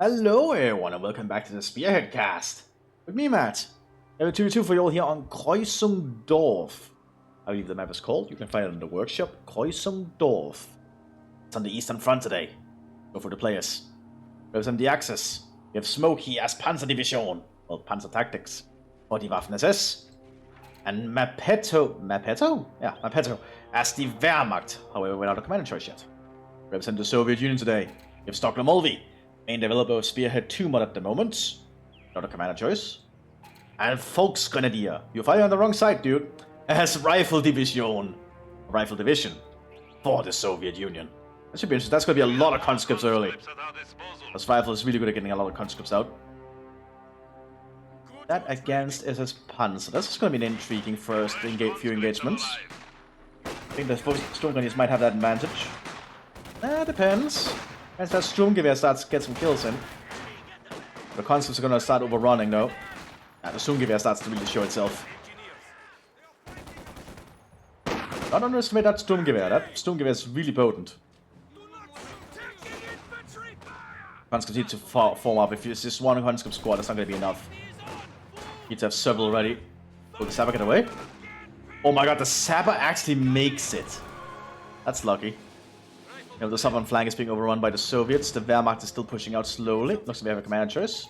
Hello everyone and welcome back to the Spearhead cast. With me, Matt. Level 2 for you all here on Kreuzungsdorf. I believe the map is called. You can find it in the workshop. Kreuzungsdorf. It's on the eastern front today. Go for the players. Represent the Axis. We have Smokey as Panzerdivision. Well, Panzer Tactics. For die Waffen-SS. And Mapetto as the Wehrmacht. However, without a command choice yet. Represent the Soviet Union today. We have Stockholm Mulvey. Main developer of Spearhead 2 mod at the moment. Not a commander choice. And Volksgrenadier. You fire on the wrong side, dude. As Rifle Division. Rifle Division. For the Soviet Union. That should be interesting. That's going to be a lot of conscripts early. Because Rifle is really good at getting a lot of conscripts out. That against SS Panzer. This is going to be an intriguing first few engagements. I think the Sturmgrenadiers might have that advantage. Depends. As that Sturmgewehr starts to get some kills in. The conscripts are going to start overrunning though. And the Sturmgewehr starts to really show itself. Don't underestimate that Sturmgewehr. That Sturmgewehr is really potent. Conscripts need to form up. If it's just one conscript squad, that's not going to be enough. You need to have several ready. Will the Sapper get away? Oh my god, the Sapper actually makes it. That's lucky. You know, the southern flank is being overrun by the Soviets. The Wehrmacht is still pushing out slowly. Looks like we have a commander choice.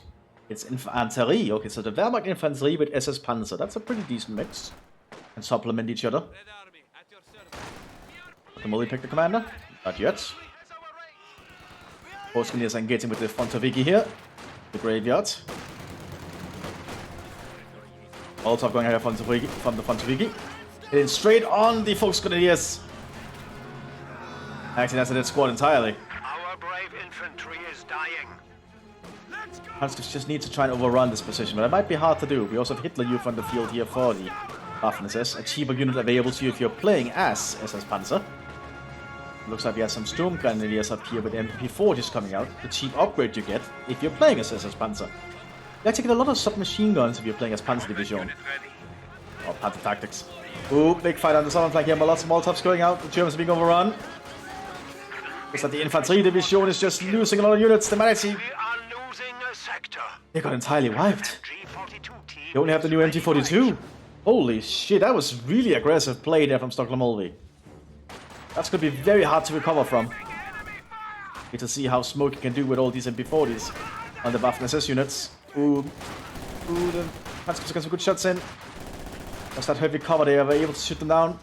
It's Infanterie. Okay, so the Wehrmacht Infanterie with SS Panzer. That's a pretty decent mix. And supplement each other. Can Mully pick the commander? Not yet. Volksgrenadiers are engaging with the Frontoviki here. The graveyard. Also going ahead from the Frontoviki. Hitting straight on the Volksgrenadiers. Actually, that's a dead squad entirely. Our brave infantry is dying. Conscripts just need to try and overrun this position, but it might be hard to do. We also have Hitler Youth on the field here for the Waffen-SS, a cheaper unit available to you if you're playing as SS Panzer. Looks like we have some Sturmgrenadiers up here with MP4 just coming out. The cheap upgrade you get if you're playing as SS Panzer. You actually get a lot of submachine guns if you're playing as Panzerdivision. Or Panzer Tactics. Ooh, big fight on the southern flank here, but lots of Molotovs going out. The Germans are being overrun. Looks like the Infantry Division is just losing a lot of units. The Mattcasting. They got entirely wiped. They only have the new MT42. Holy shit, that was really aggressive play there from Stockholm Mulvey. That's going to be very hard to recover from. Need to see how Smokey can do with all these MP40s on the Waffen-SS units. Ooh, the conscripts got some good shots in. That's that heavy cover, they were able to shoot them down.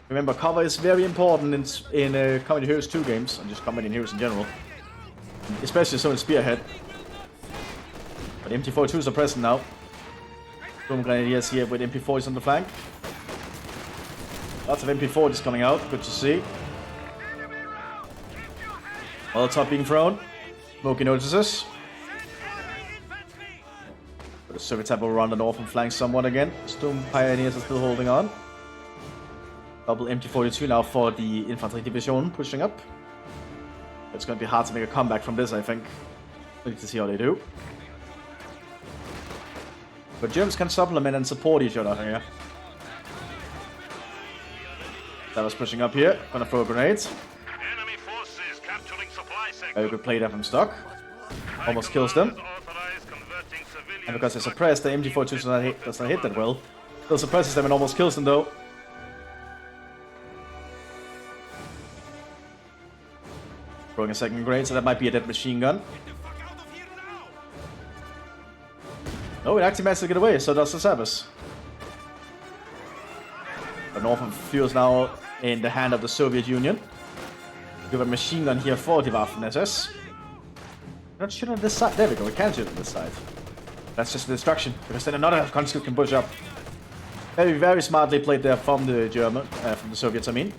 Remember, cover is very important in Combat Heroes 2 games, and just Combat Heroes in general. Especially so in Spearhead. But MT42s are present now. Sturmgrenadiers here with MP40s on the flank. Lots of MP40s coming out, good to see. Molotov being thrown. Smokey notices. But the Soviets have overrun the northern flank somewhat again. Sturm Pioneers are still holding on. Double MT42 now for the Infantry Division pushing up. It's going to be hard to make a comeback from this, I think. We need to see how they do. But Germans can supplement and support each other here. That was pushing up here. Gonna throw grenades. Enemy forces capturing supply sector. Very good play there from Stock. Almost kills them. And because they're suppressed, the MG42 does not hit that well. Still suppresses them and almost kills them though. Throwing a second grenade, so that might be a dead machine gun. No, it actually managed to get away, so does the Sabbath. The northern field is now in the hand of the Soviet Union. We have a machine gun here for the Waffen-SS. Not shoot on this side. There we go, we can shoot on this side. That's just a distraction, because then another conscript can push up. Very, very smartly played there from the from the Soviets, I mean.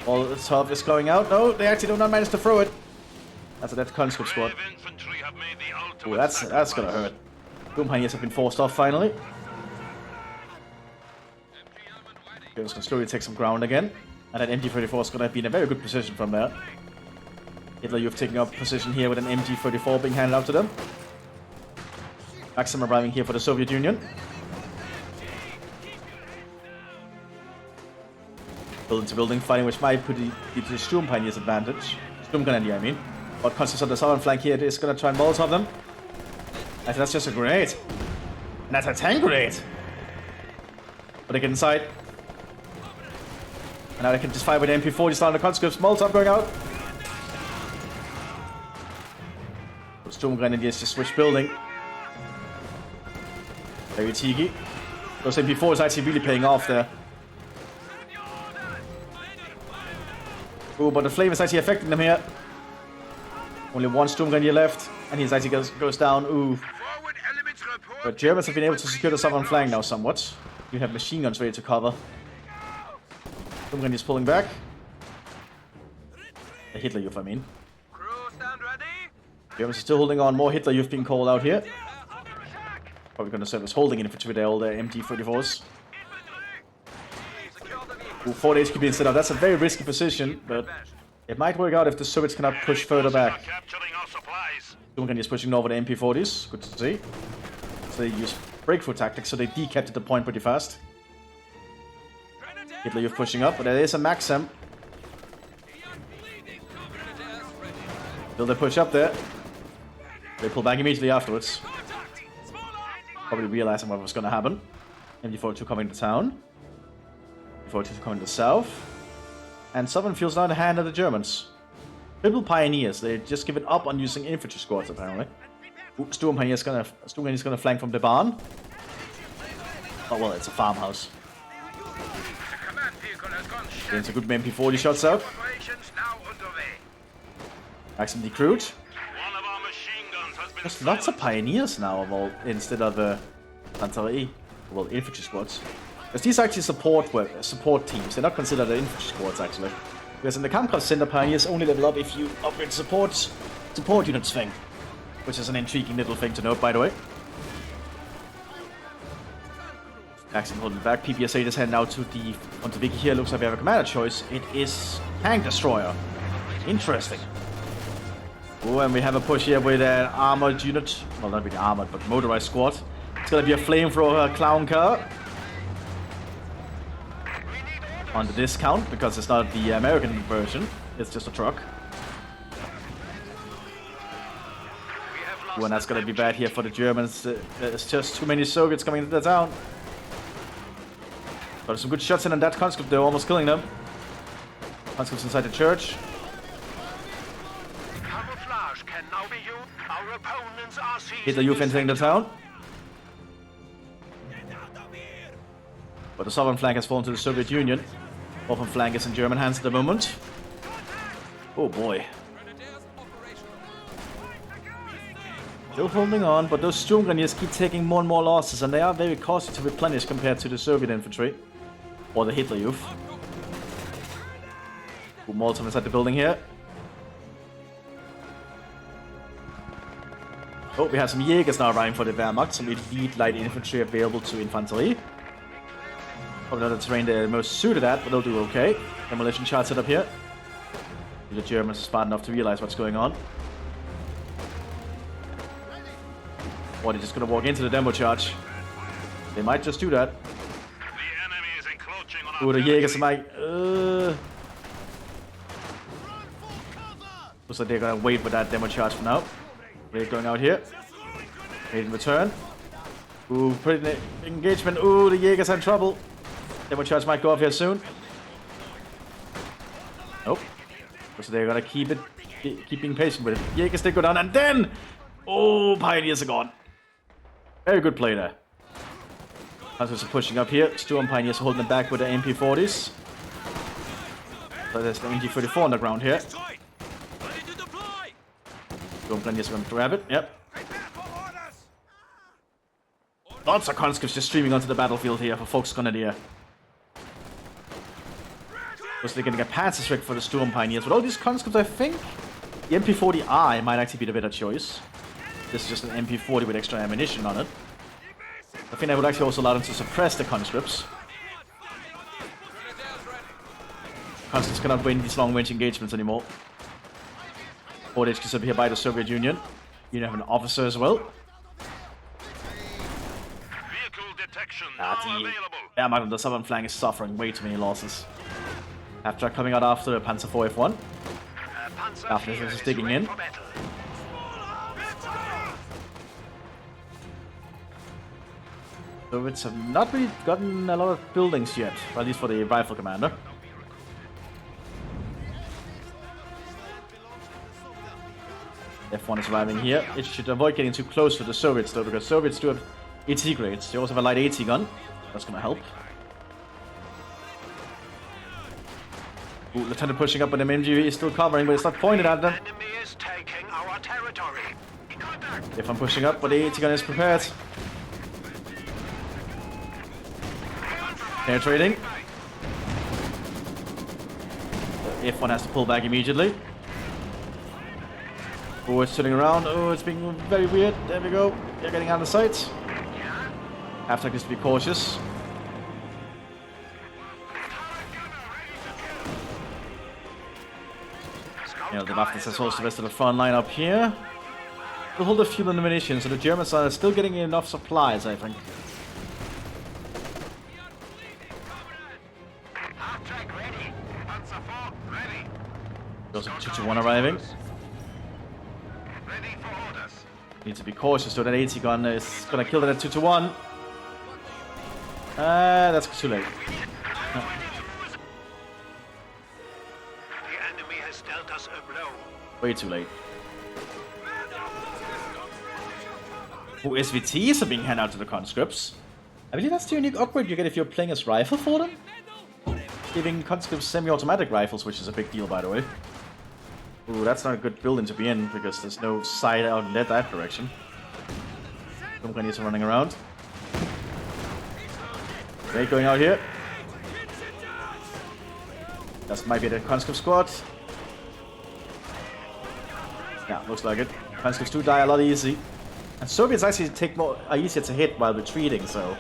All the stuff is going out. No, they actually do not manage to throw it. That's a dead conscript squad. Ooh, that's gonna hurt. Boom Pioneers have been forced off finally. Germans can slowly take some ground again. And that MT-34 is gonna be in a very good position from there. Hitler Youth taking up position here with an MT-34 being handed out to them. Maxim arriving here for the Soviet Union. Building to building fighting, which might put the Sturm Pioneers advantage. Sturmgrenadier, I mean. But conscious on the southern flank here, it is gonna try and Molotov them. I think that's just a grenade. And that's a tank grenade. But they get inside. And now they can just fire with the MP40s down the conscripts. Molotov going out. Sturmgrenadiers just switch building. Very cheeky. Those MP4s actually really paying off there. Ooh, but the flame is actually affecting them here. Only one Sturmgrenadier left, and he's actually goes down. Ooh. But Germans have been able to secure the southern flank now somewhat. You have machine guns ready to cover. Sturmgrenadiers pulling back. The Hitlerjugend, I mean. Germans are still holding on. More Hitlerjugend being called out here. Probably going to serve as holding infantry with their old MT-34s. Ooh, 4 HQB instead of. That's a very risky position, but it might work out if the Soviets cannot push further back. Sturmgrenadiers pushing over the MP-40s. Good to see. So they use breakthrough tactics, so they decaptured the point pretty fast. Hitlerjugend pushing up, but there is a Maxim. Will they push up there? They pull back immediately afterwards. Probably realizing what was going to happen. MD-42 coming to town. MD-42 coming to south. And Southern feels now in the hand of the Germans. Triple Pioneers. They've just given up on using infantry squads, apparently. Ooh, Sturm Pioneer's gonna flank from the barn. Oh, well, it's a farmhouse. Getting some good MP-40 shots out. Maxim decrewed. There's lots of Pioneers now, instead of Infanterie, infantry squads. Because these are actually support teams. They're not considered infantry squads, actually. Because in the Kampfkraft Center, Pioneers only level up if you upgrade support units thing. Which is an intriguing little thing to note, by the way. Maxim holding back. PPSA is heading out to the Monteviki here. Looks like we have a commander choice. It is Tank Destroyer. Interesting. Oh, and we have a push here with an armored unit. Well, not really armored, but motorized squad. It's gonna be a flamethrower clown car. On the discount, because it's not the American version. It's just a truck. Ooh, and that's gonna be bad here for the Germans. There's just too many Soviets coming into the town. Got some good shots in on that conscript, they're almost killing them. Conscripts inside the church. Hitlerjugend entering the town. But the southern flank has fallen to the Soviet Union. Northern flank is in German hands at the moment. Oh boy. Still holding on, but those Sturmgrenadiers keep taking more and more losses, and they are very costly to replenish compared to the Soviet infantry. Or the Hitlerjugend. Molotov inside the building here. Oh, we have some Jägers now arriving for the Wehrmacht, some elite light infantry available to Infanterie. Probably not the terrain they're most suited at, but they'll do okay. Demolition charge set up here. The Germans are smart enough to realize what's going on. Or they're just gonna walk into the demo charge. They might just do that. Ooh, the Jägers might... Looks like they're gonna wait for that demo charge for now. Raid going out here. Raid in return. Ooh, pretty engagement. Ooh, the Jägers are in trouble. Demo charge might go off here soon. Nope. So they're gonna keep being patient with it. Jägers did go down, and then... Oh, Pioneers are gone. Very good play there. Hunters are pushing up here. Sturm Pioneers are holding them back with the MP-40s. So there's the MT-34 on the ground here. Sturm Pioneers are going to grab it. Yep. Lots of conscripts just streaming onto the battlefield here for Volksgrenadier. Looks like they're going to get Panzerschreck for the Sturm Pioneers. With all these conscripts, I think the MP-40I might actually be the better choice. This is just an MP-40 with extra ammunition on it. I think I would actually also allow them to suppress the conscripts. Conscripts cannot win these long-range engagements anymore. 4 HQs up here by the Soviet Union. You have an officer as well. Wehrmacht on the southern flank is suffering way too many losses. After coming out after the Panzer IV F1. Mthis is digging in. Soviets have not really gotten a lot of buildings yet, at least for the rifle commander. F1 is arriving here. It should avoid getting too close to the Soviets though, because Soviets do have AT grades. They also have a light AT gun. That's gonna help. Ooh, Lieutenant pushing up, but the MG is still covering, but it's not pointed at them. Enemy is taking our territory. Contact. If I'm pushing up, but the AT gun is prepared. Penetrating. F1 has to pull back immediately. Oh, it's turning around. Oh, it's being very weird. There we go. They're getting out of sight. Have to just be cautious. You know, the Mthis has also the rest of the front line up here. We'll hold the fuel and ammunition, so the Germans are still getting enough supplies, I think. There's a 2-1 arriving. Need to be cautious, so that AT gun is gonna kill that at 2-1. That's too late. The enemy has dealt us a blow. Way too late. Oh, SVTs are being handed out to the conscripts. I believe that's the unique upgrade you get if you're playing as rifle for them. Giving conscripts semi-automatic rifles, which is a big deal, by the way. Ooh, that's not a good building to be in, because there's no side outlet that direction. Some grenadiers are running around. Okay, going out here. That might be the conscript squad. Yeah, looks like it. Conscripts do die a lot easy. And Soviets actually are easier to hit while retreating, so...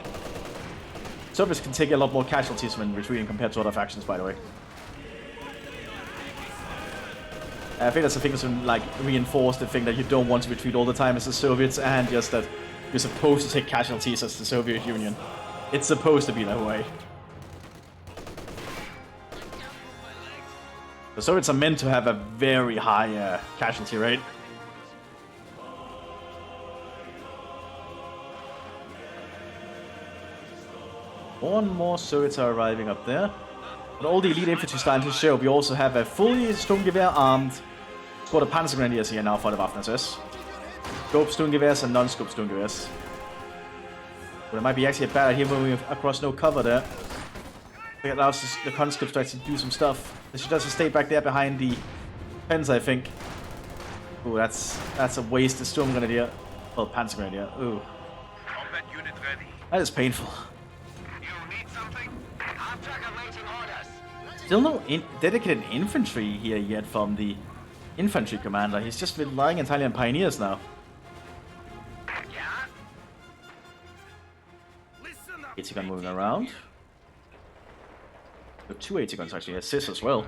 Soviets can take a lot more casualties when retreating compared to other factions, by the way. I think that's the thing that's like reinforced the thing that you don't want to retreat all the time as the Soviets, and just that you're supposed to take casualties as the Soviet Union. It's supposed to be that way. The Soviets are meant to have a very high casualty rate. More and more Soviets are arriving up there. But all the elite infantry starting to show, we also have a fully Sturmgewehr armed squad of Panzer Grenadiers here now for the Waffen-SS. Scope Sturmgewehrs and non-scope Sturmgewehrs. But it might be actually a bad idea moving across no cover there. It allows the conscripts to actually do some stuff. They should just stay back there behind the fence, I think. Ooh, that's a wasted Sturm Grenadier. Well, Panzer Grenadier. Ooh. Combat unit ready. That is painful. You need something? After awaiting orders. Still no dedicated infantry here yet from the infantry commander. He's just relying entirely on pioneers now. Yeah. AT gun moving around. The 2 AT guns actually assist as well.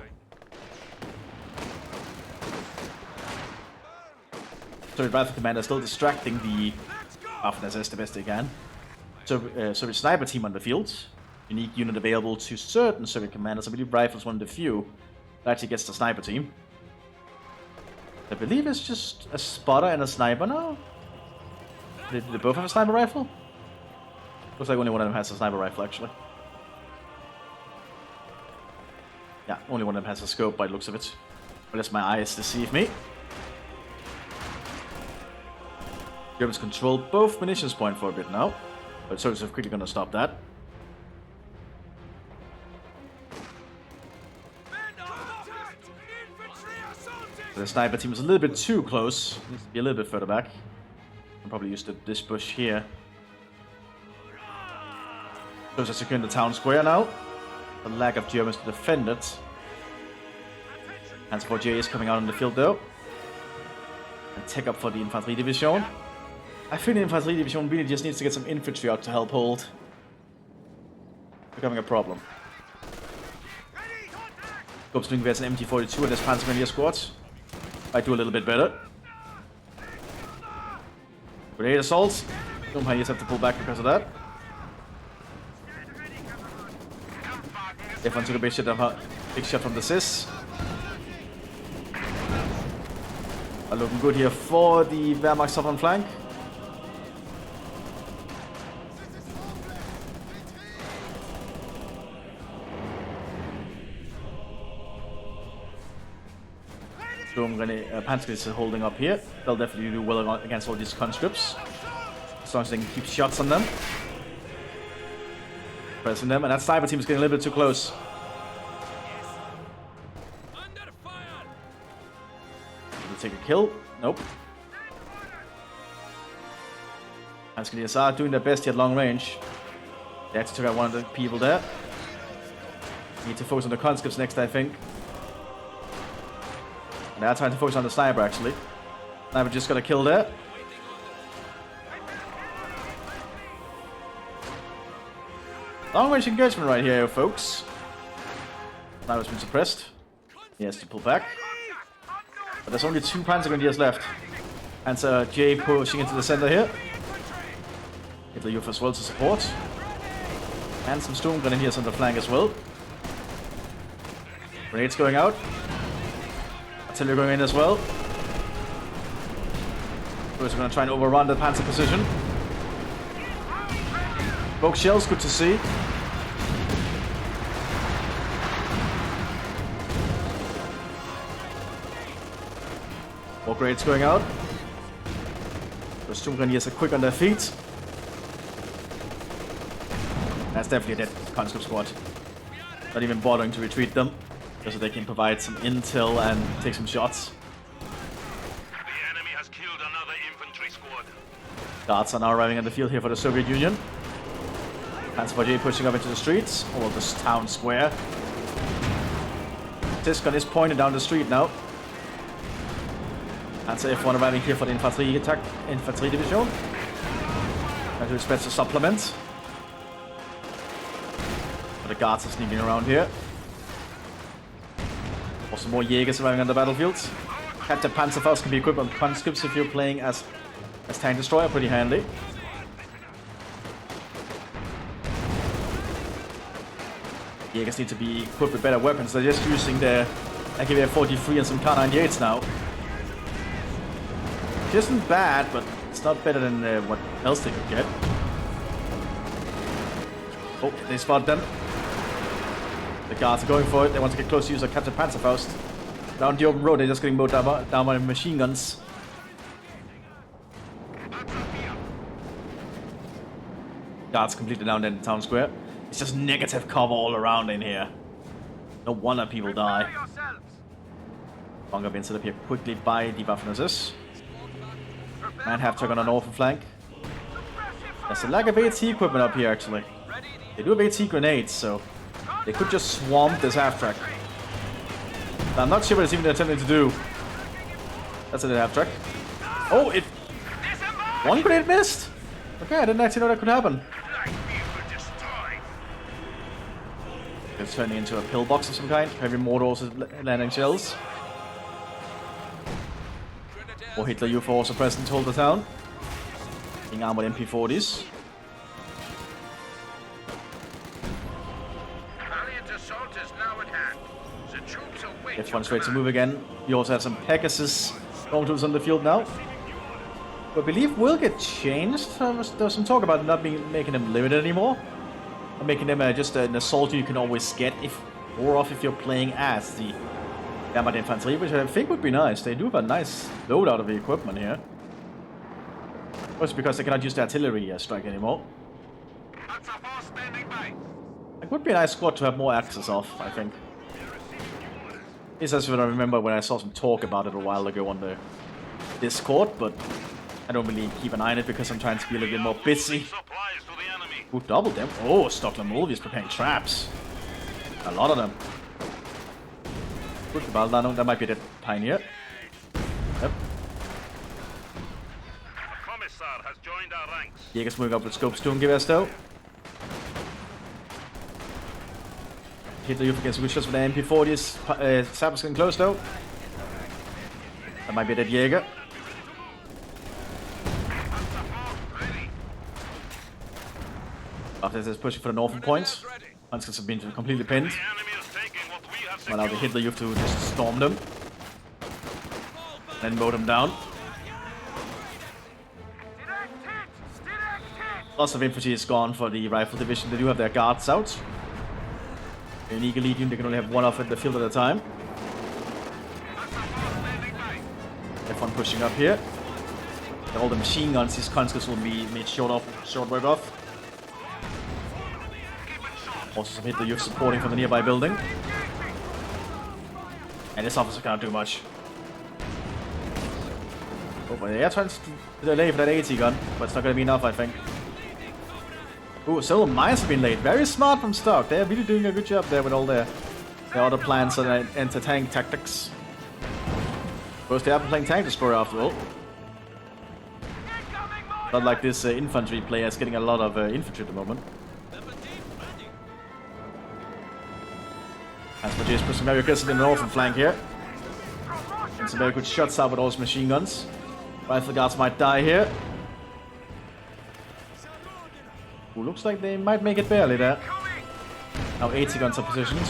So the rifle commander is still distracting the Waffen-SS the best they can. So the sniper team on the field. Unique unit available to certain Soviet commanders. I believe rifles one of the few that actually gets the sniper team. I believe it's just a spotter and a sniper now. Do they both have a sniper rifle? Looks like only one of them has a sniper rifle actually. Yeah, only one of them has a scope by the looks of it. Unless my eyes deceive me. Germans control both munitions point for a bit now. But Soviets are quickly gonna stop that. The sniper team is a little bit too close. Needs to be a little bit further back. I'll probably use this bush here. Those are securing the town square now. The lack of Germans to defend it. Panzer IV J is coming out on the field though. And take up for the Infantry Division. I think the Infantry Division really just needs to get some infantry out to help hold. Becoming a problem. Scope Sturmgewehrs and MT-42 and this Panzer Grenadier squad. Might do a little bit better. Grenade assaults. Somehow you just have to pull back because of that. F1 took a big shot from the Mthis. Looking good here for the Wehrmacht southern flank. Panzer is holding up here. They'll definitely do well against all these conscripts. As long as they can keep shots on them. Pressing them, and that sniper team is getting a little bit too close. Will take a kill? Nope. Panzer are doing their best here at long range. They actually took out one of the people there. Need to focus on the conscripts next, I think. And they're trying to focus on the sniper, actually. Sniper just got a kill there. Long range engagement right here, folks. Sniper's been suppressed. He has to pull back. But there's only 2 Panzer Grenadiers left. Panzer J pushing into the center here. Hitler Youth as well to support. And some Storm Grenadiers on the flank as well. Grenades going out. Artillery going in as well. First, we're going to try and overrun the Panzer position. Smoke shells, good to see. More grenades going out. Those Storm Grenadiers are quick on their feet. That's definitely a dead conscript squad. Not even bothering to retreat them, just so they can provide some intel and take some shots. The enemy has killed another infantry squad. Guards are now arriving in the field here for the Soviet Union. Panzer J pushing up into the streets, or this town square. This gun is pointed down the street now. Panzer F1 arriving here for the Infantry Division. And to expect a supplement. The guards are sneaking around here. Also more Jägers arriving on the battlefield. Captain Panzerfaust can be equipped on conscripts if you're playing as tank destroyer, pretty handy. Jägers need to be equipped with better weapons. They're just using their AKV 43 and some Kar-98s now. Which isn't bad, but it's not better than what else they could get. Oh, they spot them. The guards are going for it. They want to get close to use their Captain Panzerfaust. Down the open road, they're just getting mowed down by machine guns. Guards completely down in the town square. It's just negative cover all around in here. No wonder people die. Bunker being set up here quickly by the Mthis. Man have took on the northern flank. There's a lack of AT equipment up here actually. They do have AT grenades, so they could just swamp this half-track. I'm not sure what it's even attempting to do. That's a half-track. Oh, it... One grenade missed? Okay, I didn't actually know that could happen. It's turning into a pillbox of some kind. Heavy mortars landing shells. Or Hitler Youth are also present to hold the town. Being armed with MP40s. F1's ready to move again. We also have some Pegasus stormtroopers on the field now. I believe will get changed. There's some talk about not making them limited anymore. Or making them just an assault you can always get more if you're playing as the Wehrmacht Infantry, which I think would be nice. They do have a nice loadout of the equipment here. Also because they cannot use the artillery strike anymore. It would be a nice squad to have more access of, I think. At least that's what I remember when I saw some talk about it a while ago on the Discord, but I don't really keep an eye on it because I'm trying to be a little bit more busy. Who doubled them? Oh, Stockholm Wolf is preparing traps. A lot of them. Good, Baldano, that might be the Pioneer. Yep. Jäger's moving up with Scope Sturmgewehr though. Hitler Youth against Wishers with the MP40s. Sappers getting close though. That might be that Jäger. After this is pushing for the northern points. Hunskas have been completely pinned. Allow the Hitler Youth to just storm them. Then mow them down. Lots of infantry is gone for the rifle division. They do have their guards out. In Eagle Legion, they can only have one off in the field at a time. F1 pushing up here. All the machine guns, these conscripts will be made short work of. Also some Hitler Youth supporting from the nearby building. And this officer can't do much. Oh, but they are trying to delay for that AT gun, but it's not going to be enough, I think. Ooh, several mines have been laid. Very smart from Stark. They're really doing a good job there with all their other plans and anti-tank tactics. Of course, they have been playing Tank Destroyer after all. Not like this infantry player is getting a lot of infantry at the moment. As for Jace pushing very aggressive in the northern flank here. And some very good shots out with those machine guns. Rifle guards might die here. Ooh, looks like they might make it barely there. Now 80 guns are positioned.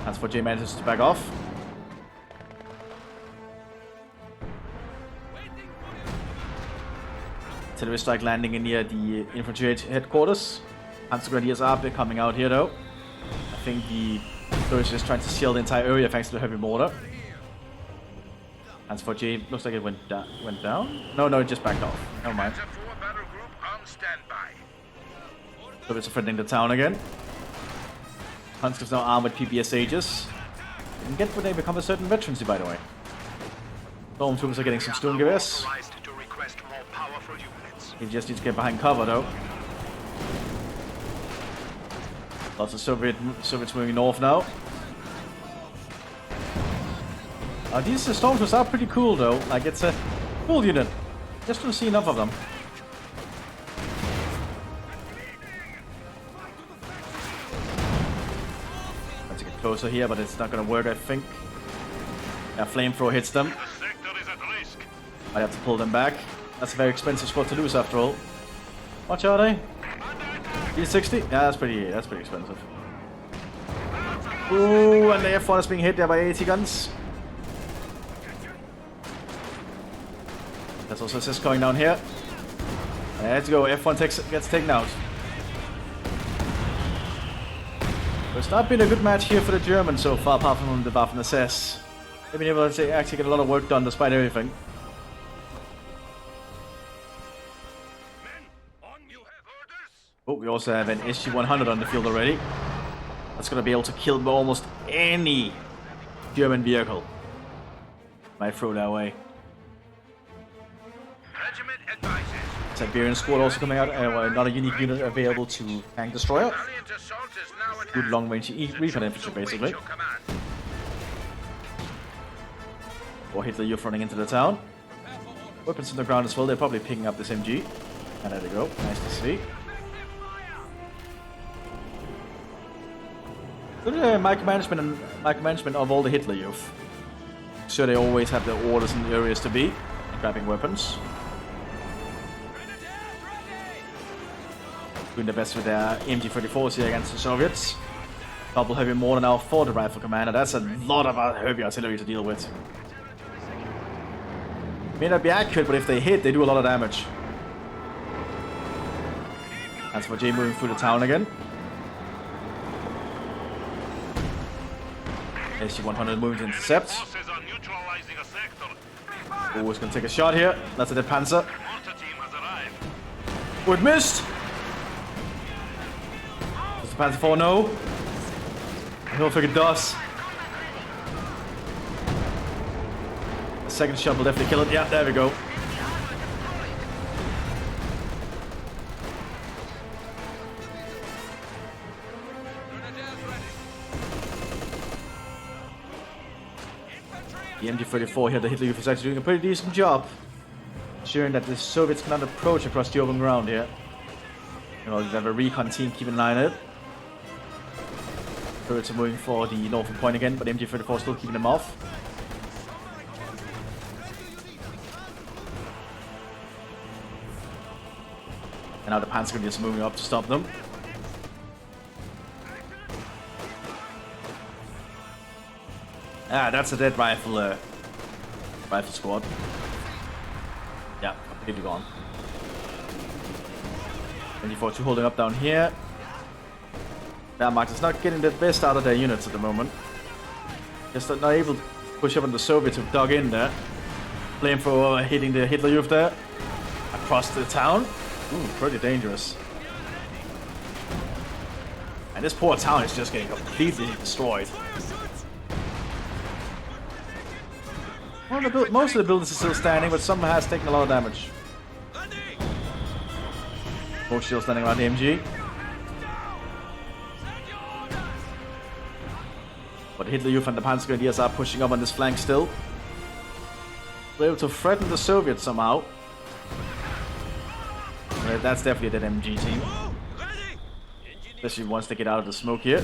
As for Jay manages to back off. Artillery strike landing in near the infantry headquarters. Panzer Grenadiers are coming out here though. I think the British is trying to seal the entire area thanks to the heavy mortar. As for J, looks like it went down. No, it just backed off. Never mind. So it's threatening the town again. Hunscliff's now armed with PBS Aegis. And get when they become a certain veterancy, by the way. Stormtroopers are getting some Sturmgewehr. He just needs to get behind cover though. Lots of Soviets moving north now. These Stormtroopers are pretty cool though. Like, it's a cool unit. Just don't see enough of them. Let's get closer here, but it's not gonna work, I think. Yeah, flamethrower hits them. I have to pull them back. That's a very expensive spot to lose after all. What are they? D60? Yeah, that's pretty expensive. Ooh, and the F1 is being hit there by 80 guns. That's also assist going down here. Let's go, F1 gets taken out. It's not been a good match here for the Germans so far, apart from the Waffen SS. They've been able to actually get a lot of work done despite everything. Oh, we also have an SG-100 on the field already. That's going to be able to kill almost any German vehicle. Might throw that away. Siberian squad also coming out. Another unique unit available to tank destroyer. Good long-range recon infantry, basically. Or Hitler Youth running into the town. Weapons on the ground as well. They're probably picking up this MG. And there they go. Nice to see. Good micromanagement of all the Hitler Youth. So they always have their orders in the areas to be. Grabbing weapons. Doing the best with their MG-34s here against the Soviets. Double heavy mortar now for the rifle commander. That's a lot of heavy artillery to deal with. May not be accurate, but if they hit, they do a lot of damage. That's for Jay moving through the town again. SG-100 moving to intercept. Oh, it's going to take a shot here. That's a dead Panzer. Oh, it missed! Does the Panzer 4 no? I don't think it does. The second shot will definitely kill it. Yeah, there we go. The MG-34 here, the Hitler Youth is actually doing a pretty decent job. Ensuring that the Soviets cannot approach across the open ground here. You know, they have a recon team keeping an eye on it. Soviets are moving for the northern point again, but the MG-34 still keeping them off. And now the Panzer Grenadiers are moving up to stop them. Ah, that's a dead rifle squad. Yeah, completely gone. 24-2 holding up down here. Wehrmacht is not getting the best out of their units at the moment. Just not able to push up on the Soviets who've dug in there. Flamethrower hitting the Hitler Youth there. Across the town. Ooh, pretty dangerous. And this poor town is just getting completely destroyed. Well, most of the buildings are still standing, but some has taken a lot of damage. More shields landing around the MG. But Hitler Youth and the Panzer Grenadiers are pushing up on this flank still. We're able to threaten the Soviets somehow. But that's definitely that MG team. Especially once they get out of the smoke here.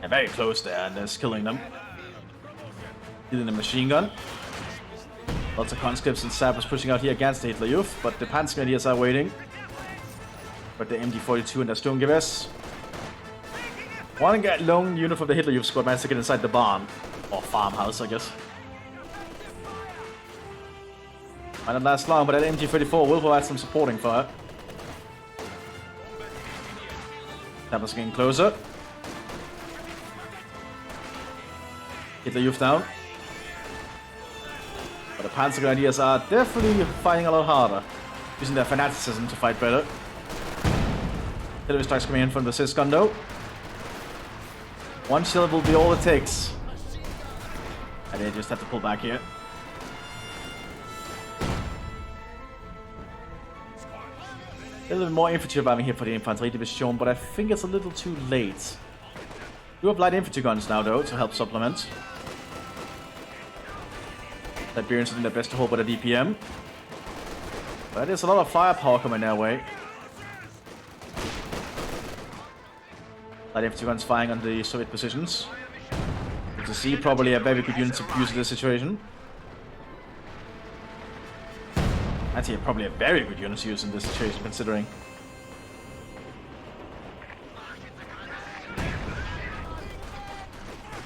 Yeah, very close there, and it's killing them. Killing the machine gun. Lots of conscripts and sappers pushing out here against the Hitler Youth, but the Panzer Grenadiers are waiting. But the MD-42 and the Sturmgewehrs. One lone unit from the Hitler Youth squad managed to get inside the barn. Or farmhouse, I guess. Might not last long, but that MG-34 will provide some supporting fire. Sappers getting closer. Hitler Youth down. But the Panzer Grenadiers are definitely fighting a lot harder. Using their fanaticism to fight better. Artillery strikes coming in from the Mthis gun though. One shield will be all it takes. And they just have to pull back here. A little bit more infantry bombing here for the infantry division, but I think it's a little too late. We have light infantry guns now though to help supplement. Liberians are doing their best to hold by the DPM. But there's a lot of firepower coming their way. Light infantry guns firing on the Soviet positions. You can see probably a very good unit to use in this situation. Actually, probably a very good unit to use in this situation, considering.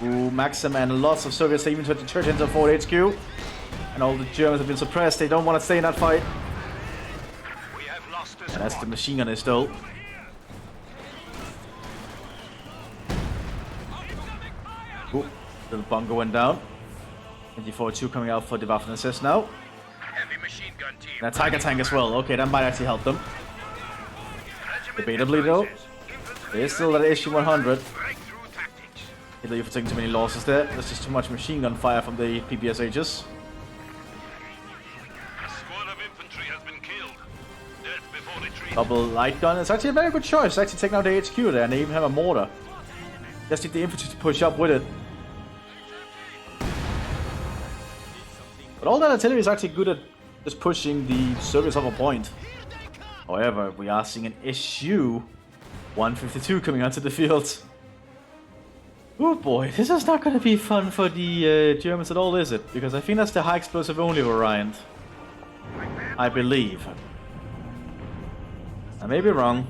Ooh, Maxim and lots of Soviets even to the church into Fort HQ. And all the Germans have been suppressed. They don't want to stay in that fight. And that's the machine gun they stole. Ooh, little bunker went down. 24-2 coming out for the Waffen-Assist now. And a Tiger tank as well. Okay, that might actually help them. Debatably though. There's still that issue 100. Hitler Youth taking too many losses there. There's just too much machine gun fire from the PPSHs. Double light gun. It's actually a very good choice. It's actually taking out the HQ there, and they even have a mortar. Just need the infantry to push up with it. But all that artillery is actually good at just pushing the Soviets off a point. However, we are seeing an issue 152 coming onto the field. Oh boy, this is not going to be fun for the Germans at all, is it? Because I think that's the high explosive only variant. I believe. I may be wrong.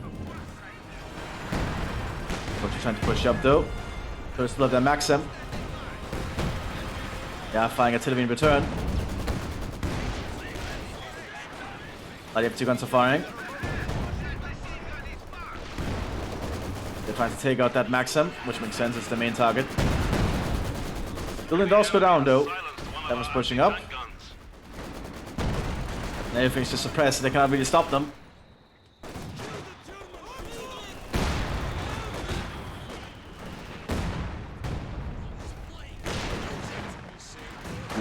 But you're trying to push up though. First blood their Maxim. Yeah, firing artillery in return. Light infantry guns are firing. They're trying to take out that Maxim, which makes sense, it's the main target. Building does go down though. That was pushing up. And everything's just suppressed, so they cannot really stop them.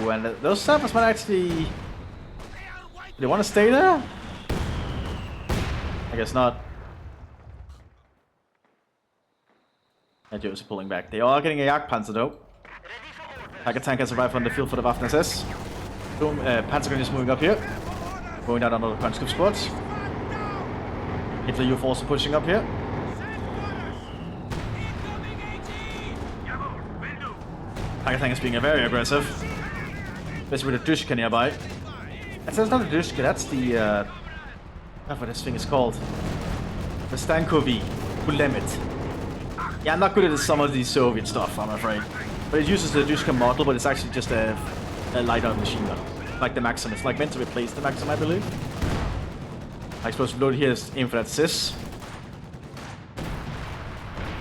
Ooh, and those sappers might actually... Do they want to stay there? I guess not. And Joe's pulling back. They are getting a Jagdpanzer though. Tiger tank has arrived on the field for the Waffen-SS. Panzer Grenadiers moving up here. Going down another conscript squad. Hitler Youth also pushing up here. Tiger tank is being very aggressive. Especially with a Dushka nearby. That's not a Dushka, that's the... I don't know what this thing is called. The Stankovi. to limit. Yeah, I'm not good at some of the Soviet stuff, I'm afraid. But it uses the Dushka model, but it's actually just a lighter machine gun. Like the Maxim. It's like meant to replace the Maxim, I believe. I suppose load here is aim for that Mthis.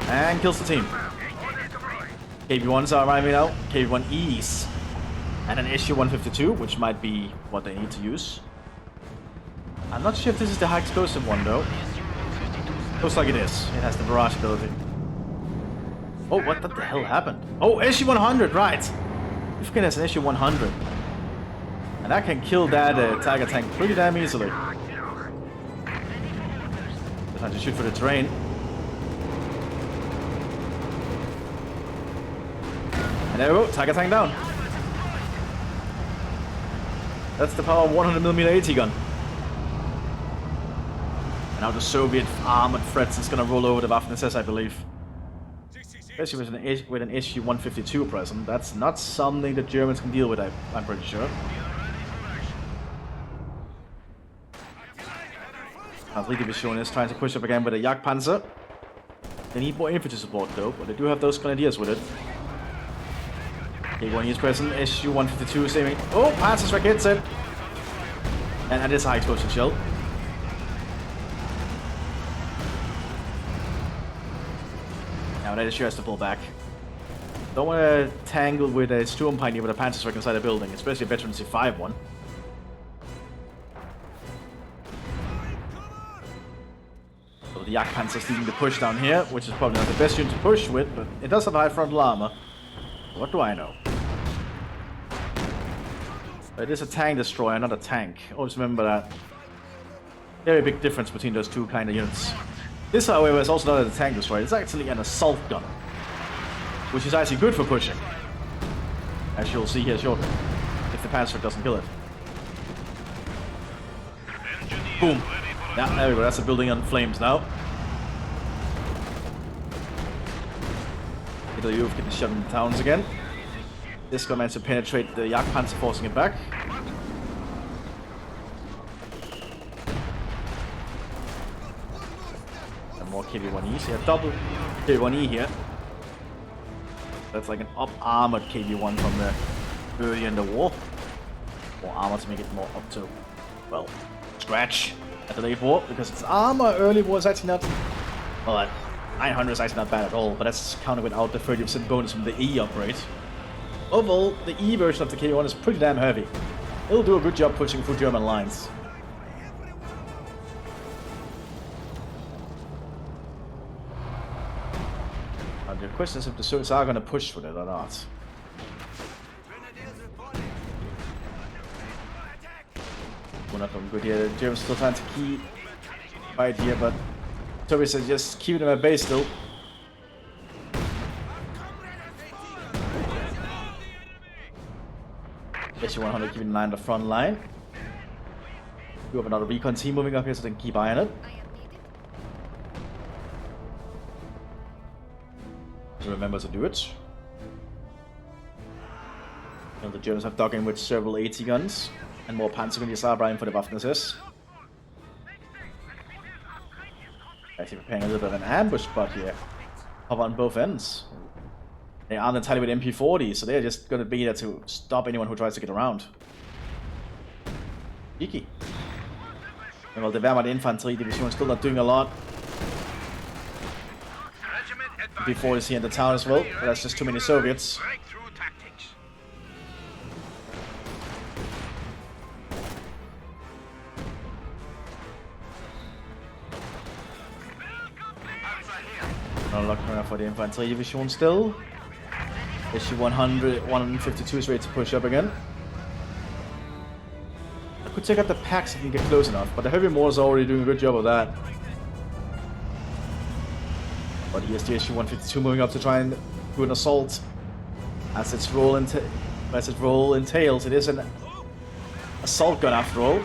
And kills the team. KV-1s are arriving now. KV-1Es. And an SU-152, which might be what they need to use. I'm not sure if this is the high explosive one though. Looks like it is. It has the barrage ability. Oh, what the hell happened? Oh, SU-100, right! If it has an SU-100. And that can kill that Tiger tank pretty damn easily. Just have to shoot for the terrain. And there we go, Tiger tank down. That's the power of 100mm AT gun. And now the Soviet armored threats is gonna roll over the Waffen-SS, I believe. Especially with an SU-152 present. That's not something the Germans can deal with, I'm pretty sure. Artillery division is trying to push up again with a Jagdpanzer. They need more infantry support though, but they do have those grenadiers with it. K1 is present, SU-152 is aiming. Oh, Panzerstrike hits it! And that is a high explosion shell. Now that issue has to pull back. Don't want to tangle with a Sturmpioneer with a Panzerstrike inside a building, especially a Veteran C5 one. So the Jagdpanzer is leading the push down here, which is probably not the best unit to push with, but it does have high frontal armor. What do I know? It is a tank destroyer, not a tank. Always remember that. Very big difference between those two kind of units. This, however, is also not a tank destroyer. It's actually an assault gun, which is actually good for pushing, as you'll see here shortly, if the Panzer doesn't kill it. Boom. Yeah, there we go. That's a building on flames now. It'll you getting shot in the towns again. This guy managed to penetrate the Jagdpanzer, forcing it back. And more KV-1Es here. Double KV-1E here. That's like an up-armored KV-1 from the early in the war. More armor to make it more up to, well, scratch at the late war, because its armor early war is actually not, well, 900 is actually not bad at all, but that's counted without the 30% bonus from the E upgrade. Overall, the E version of the KV-1 is pretty damn heavy. It'll do a good job pushing through German lines. Now the question is if the Soviets are going to push with it or not. We're not doing good here. The Germans still trying to keep fight here, but Soviets are just keeping them at base still. SU-100 keeping an eye on the front line. We have another recon team moving up here so they can keep eye on it. So remember to do it. And the Germans have dug in with several AT guns and more Panzer guns are arriving for the Waffen-SS. Actually preparing a little bit of an ambush spot here. Cover on both ends. They aren't entirely with MP40, so they're just going to be there to stop anyone who tries to get around. Cheeky. And well, the Wehrmacht Infantry Division is still not doing a lot. MP40 is here in the town as well, but that's just too many Soviets. Another lock around for the Infantry Division still. SU-100, 152 is ready to push up again. I could take out the packs if you can get close enough, but the heavy mortars are already doing a good job of that. But here's the SU-152 moving up to try and do an assault. As its role entails, it is an assault gun after all.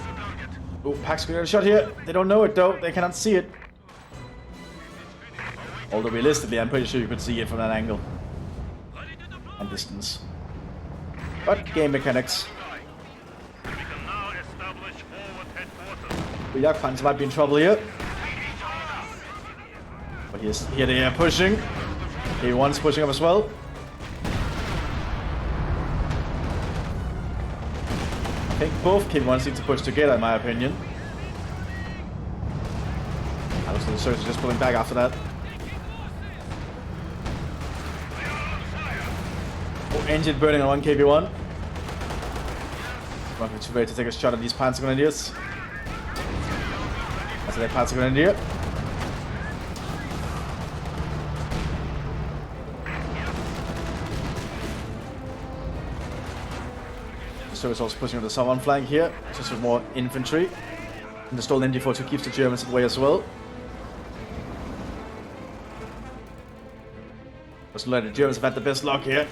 Oh, packs gonna get a shot here. They don't know it though, they cannot see it. Although realistically, I'm pretty sure you could see it from that angle and distance. But game mechanics. The Jagdpanzer might be in trouble here. But here they are pushing. K1's pushing up as well. I think both K1s need to push together, in my opinion. Obviously, the Surge is just pulling back after that. Oh, engine burning on one KV1. Might be too late to take a shot at these Panzer Grenadiers. That's their Panzer Grenadier. So it's also pushing on the southern flank here, just with more infantry. And the stolen MG42 keeps the Germans away as well. Looks like the Germans have had the best luck here.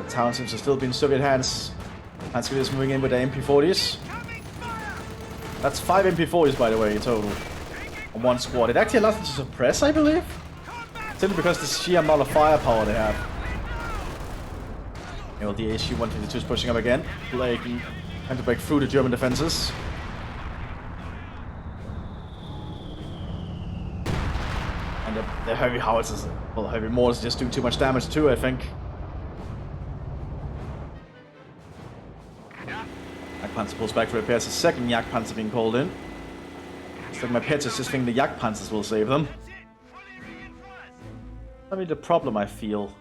The town seems to still be in Soviet hands. Panzer is moving in with their MP40s. That's 5 MP40s, by the way, in total. On one squad. It actually allows them to suppress, I believe. Simply because of the sheer amount of firepower they have. You know, the HU-152 is pushing up again. Trying to break through the German defenses. And the heavy howitzers, well, heavy mortars just doing too much damage too, I think. Jagdpanzer pulls back for repairs. The second Jagdpanzer being called in. It's like my pets just think the Jagdpanzers will save them. I mean, the problem I feel.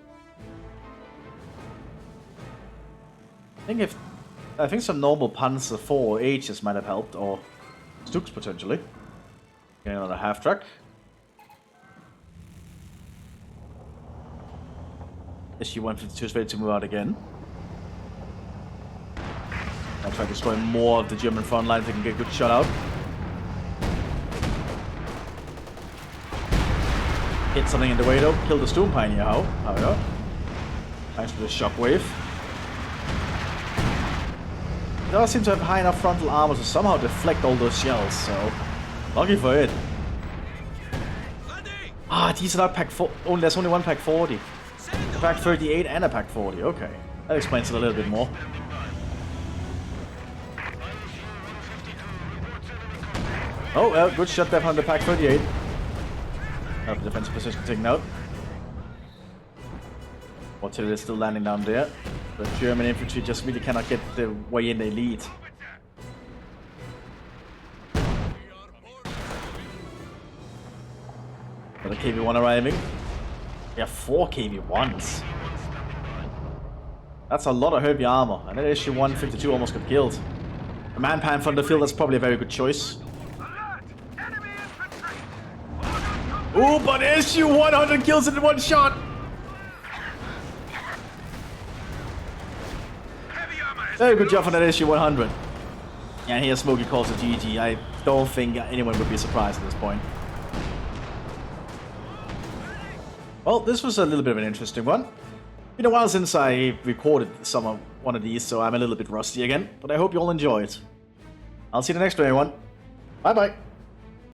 I think some normal Panzer 4 H's might have helped, or Stuks potentially. Getting another half track. SU-152 is ready to move out again. I'll try to destroy more of the German front line if they can get a good shot out. Hit something in the way though. Kill the Storm Pioneer, however. Thanks for the shockwave. It does seem to have high enough frontal armor to somehow deflect all those shells, so lucky for it. Ah, these are not pack 4. Oh, there's only one pack 40. A pack 38 and a pack 40. Okay, that explains it a little bit more. Oh, well, good shot there from the pack 38. The defensive position taken out. Artillery is still landing down there. The German infantry just really cannot get the way in they lead. Another KV-1 arriving. We have 4 KV-1s. That's a lot of heavy armor. And that SU-152 almost got killed. A man-pan from the field, that's probably a very good choice. Ooh, but SU-100 kills it in one shot! Very good job on that SU-100. And here Smokey calls it GG. I don't think anyone would be surprised at this point. Well, this was a little bit of an interesting one. Been a while since I recorded one of these, so I'm a little bit rusty again. But I hope you all enjoyed. I'll see you in the next one, everyone. Bye-bye.